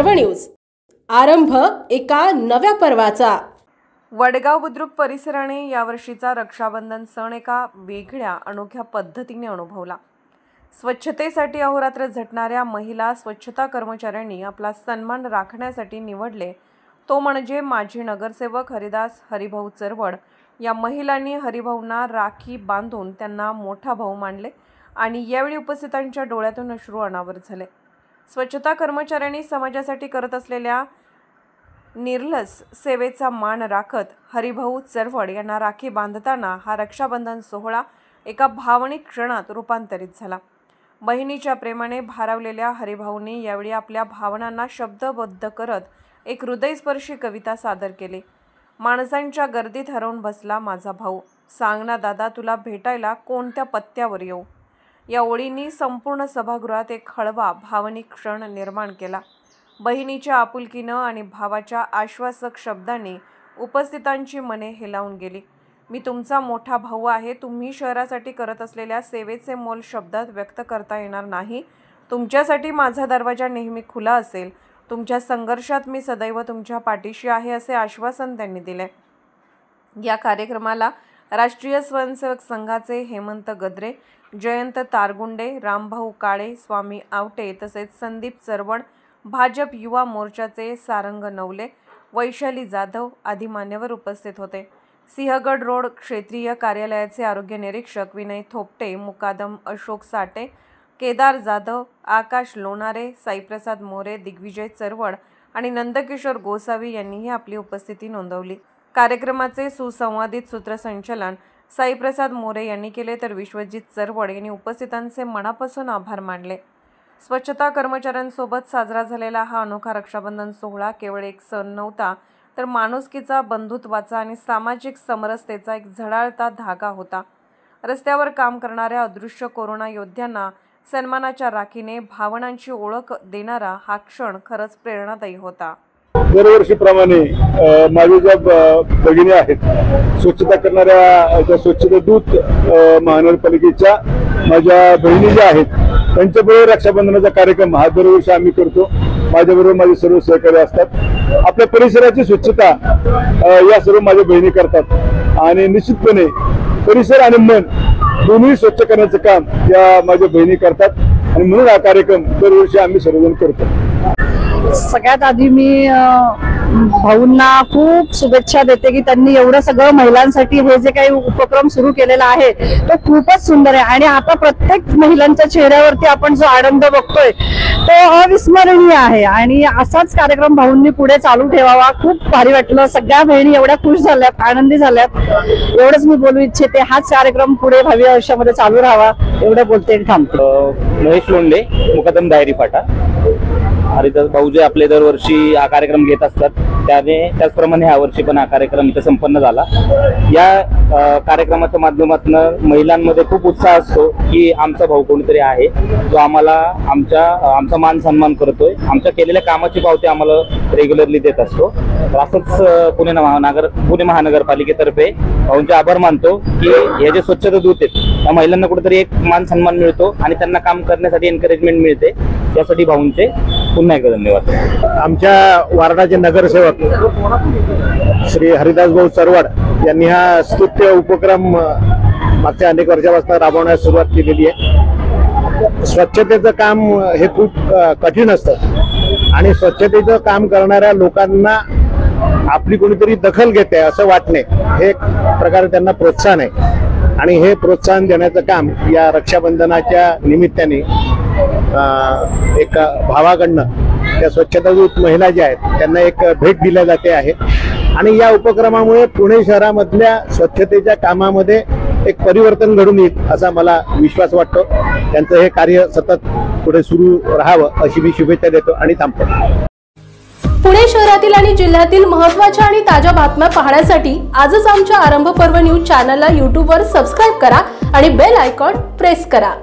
पर्व न्यूज। आरंभ एका नव्या पर्वाचा। वडगाव बुद्रुक परिसराने यावर्षीचा रक्षाबंधन सण एका वेगळ्या अनोख्या पद्धतीने अनुभवला। स्वच्छतेसाठी अहोरात्र झटणाऱ्या महिला स्वच्छता कर्मचाऱ्यांनी आपला सन्मान राखण्यासाठी निवडले तो म्हणजे माजी नगरसेवक हरिदास हरिभाऊ चरवड। या महिलांनी हरिभाऊंना राखी बांधून त्यांना मोठा भाऊ मानले आणि यावेळी उपस्थितांच्या डोळ्यातून अश्रू अनावर झाले। स्वच्छता कर्मचाऱ्यांनी समाजासाठी करत असलेल्या निर्लस सेवेचा मान राखत हरिभाऊ चरवड यांना राखी बांधताना हा रक्षाबंधन सोहळा एका भावनिक क्षणात रूपांतरित झाला। बहिणीच्या प्रेमाने भारावलेल्या हरिभाऊंनी यावेळी आपल्या भावनांना शब्दबद्ध करत एक हृदयस्पर्शी कविता सादर केली। माणसांच्या गर्दीत हरवून बसला माझा भाऊ, सांग ना दादा तुला भेटायला कोणत्या पत्त्यावर येऊ। या ओळींनी संपूर्ण सभागृहात एक हळवा भावनिक क्षण निर्माण केला। बहिणीच्या आपुलकीनं आणि भावाच्या आश्वासक शब्दांनी उपस्थितांची मने हेलावून गेली। मी तुमचा मोठा भाऊ आहे, तुम्ही शहरासाठी करत असलेल्या सेवेचे मोल शब्दात व्यक्त करता येणार नाही। तुमच्यासाठी माझा दरवाजा नेहमी खुला असेल, तुमच्या संघर्षात मी सदैव तुमच्या पाठीशी आहे असे आश्वासन त्यांनी दिले। या कार्यक्रमाला राष्ट्रीय स्वयंसेवक संघाचे हेमंत गद्रे, जयंत तारगुंडे, रामभाऊ काळे, स्वामी आवटे तसेच संदीप चरवड, भाजप युवा मोर्चाचे सारंग नवले, वैशाली जाधव आदी मान्यवर उपस्थित होते। सिंहगड रोड क्षेत्रीय कार्यालयाचे आरोग्य निरीक्षक विनय थोपटे, मुकादम अशोक साटे, केदार जाधव, आकाश लोणारे, साईप्रसाद मोरे, दिग्विजय चरवड आणि नंदकिशोर गोसावी यांनीही आपली उपस्थिती नोंदवली। कार्यक्रमाचे सुसंवादित सूत्रसंचालन साईप्रसाद मोरे यांनी केले तर विश्वजित चरवड यांनी उपस्थितांचे मनापासून आभार मानले। स्वच्छता कर्मचाऱ्यांसोबत साजरा झालेला हा अनोखा रक्षाबंधन सोहळा केवळ एक सण नव्हता, तर माणुसकीचा, बंधुत्वाचा आणि सामाजिक समरसतेचा एक झळाळता धागा होता। रस्त्यावर काम करणाऱ्या अदृश्य कोरोना योद्ध्यांना सन्मानाच्या राखीने भावनांची ओळख देणारा हा क्षण खरंच प्रेरणादायी होता। दरवर्षीप्रमाणे माझ्या ज्या भगिनी आहेत, स्वच्छता करणाऱ्या ज्या स्वच्छता दूत महानगरपालिकेच्या माझ्या बहिणी ज्या आहेत, त्यांच्याबरोबर रक्षाबंधनाचा कार्यक्रम हा दरवर्षी आम्ही करतो। माझ्याबरोबर माझे सर्व सहकारी असतात। आपल्या परिसराची स्वच्छता या सर्व माझ्या बहिणी करतात आणि निश्चितपणे परिसर आणि मन दोन्ही स्वच्छ करण्याचं काम या माझ्या बहिणी करतात आणि म्हणून हा कार्यक्रम दरवर्षी आम्ही सर्वजण करतो। सगळ्यात आधी मी भाऊंना खूप शुभेच्छा देते की त्यांनी एवढं सगळं महिलांसाठी हे जे काही उपक्रम सुरू केलेला आहे तो खूपच सुंदर आहे आणि आता प्रत्येक महिलांच्या चेहऱ्यावरती आपण जो आनंद बघतोय तो अविस्मरणीय आहे आणि असाच कार्यक्रम भाऊंनी पुढे चालू ठेवावा। खूप भारी वाटलं, सगळ्या बहिणी एवढ्या खुश झाल्यात, आनंदी झाल्यात, एवढंच मी बोलू इच्छिते। हाच कार्यक्रम पुढे भावी आयुष्यामध्ये चालू राहावा एवढं बोलते थांबतो। महेश लोंढे, मुकादम डायरी फाटा। हरिदास भाऊ जे आपले दरवर्षी हा कार्यक्रम घेत असतात त्याचप्रमाणे ह्या वर्षी पण हा कार्यक्रम इथे संपन्न झाला। या कार्यक्रमाच्या माध्यमातून महिलांमध्ये खूप उत्साह असतो की आमचा भाऊ कोणीतरी आहे जो आम्हाला आमचा मान सन्मान करतोय, आमच्या केलेल्या कामाची पावती आम्हाला रेग्युलरली देत असतो। असंच पुणे महानगरपालिकेतर्फे भाऊंचे आभार मानतो की हे जे स्वच्छता दूत आहेत त्या महिलांना कुठेतरी एक मान सन्मान मिळतो आणि त्यांना काम करण्यासाठी एनकरेजमेंट मिळते। त्यासाठी भाऊंचे पुन्हा एकदा धन्यवाद। आमच्या वार्डाचे नगरसेवक श्री हरिदास भाऊ चरवड यांनी हा स्तुत्य उपक्रम मागच्या अनेक वर्षापासून राबवण्यास सुरुवात केलेली आहे। स्वच्छतेचं काम हे खूप कठीण असतं आणि स्वच्छतेचं काम करणाऱ्या लोकांना आपली कोणीतरी दखल घेते असं वाटणे हे एक प्रकारे त्यांना प्रोत्साहन आहे आणि हे प्रोत्साहन देण्याचं काम या रक्षाबंधनाच्या निमित्ताने एक भावाकडनं त्या स्वच्छता दूत महिला ज्या आहेत त्यांना एक भेट दिल्या जाते आहे आणि या उपक्रमामुळे पुणे शहरामधल्या स्वच्छतेच्या कामामध्ये एक परिवर्तन घडून येईल असा मला विश्वास वाटतो। त्यांचं हे कार्य सतत पुढे सुरू राहावं अशी मी शुभेच्छा देतो आणि थांबतो। पुणे शहरातील आणि जिल्ह्यातील महत्त्वाच्या आणि ताज्या बातम्या पाहण्यासाठी आजच आमच्या आरंभ पर्व न्यूज चॅनलला YouTube वर सबस्क्राइब करा आणि बेल आयकॉन प्रेस करा।